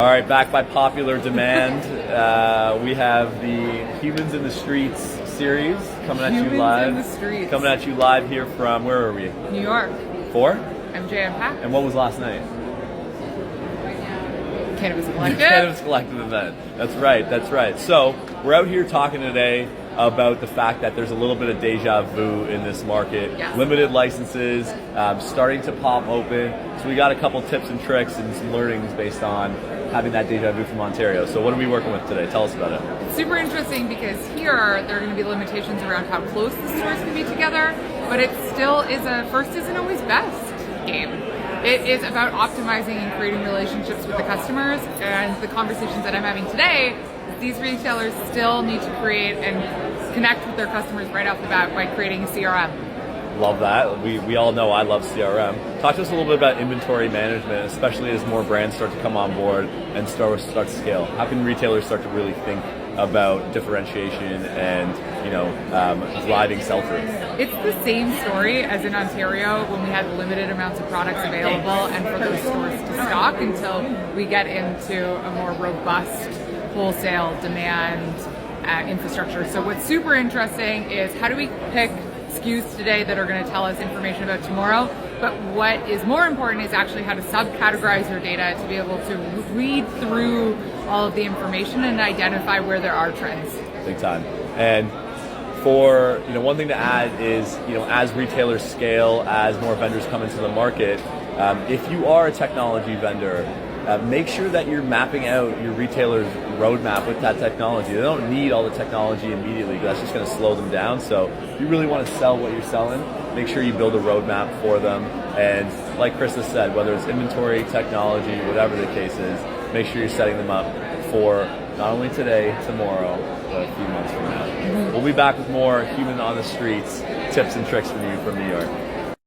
All right, back by popular demand, we have the Humans in the Streets series coming at you live. Humans in the Streets. Coming at you live here from, where are we? New York. 4? MJ Unpacked. And what was last night? Cannabis Collective. Cannabis Collective event. That's right, that's right. So, we're out here talking today about the fact that there's a little bit of deja vu in this market. Yes. Limited licenses, starting to pop open. So we got a couple tips and tricks and some learnings based on having that deja vu from Ontario. So what are we working with today? Tell us about it. It's super interesting because here there are going to be limitations around how close the stores can be together, but it still is a first isn't always best game. It is about optimizing and creating relationships with the customers, and the conversations that I'm having today, these retailers still need to create and connect with their customers right off the bat by creating a CRM. Love that. We all know I love CRM. Talk to us a little bit about inventory management, especially as more brands start to come on board and start to scale. How can retailers start to really think about differentiation and driving sell-through? It's the same story as in Ontario when we had limited amounts of products available and for those stores to stock until we get into a more robust wholesale demand infrastructure. So what's super interesting is how do we pick SKUs today that are going to tell us information about tomorrow, but what is more important is actually how to subcategorize your data to be able to read through all of the information and identify where there are trends. Big time. And for one thing to add is as retailers scale, as more vendors come into the market, if you are a technology vendor, make sure that you're mapping out your retailer's roadmap with that technology. They don't need all the technology immediately because that's just going to slow them down. So if you really want to sell what you're selling, make sure you build a roadmap for them. And like Chris has said, whether it's inventory, technology, whatever the case is, make sure you're setting them up for not only today, tomorrow, but a few months from now. We'll be back with more Human on the Streets tips and tricks from you from New York.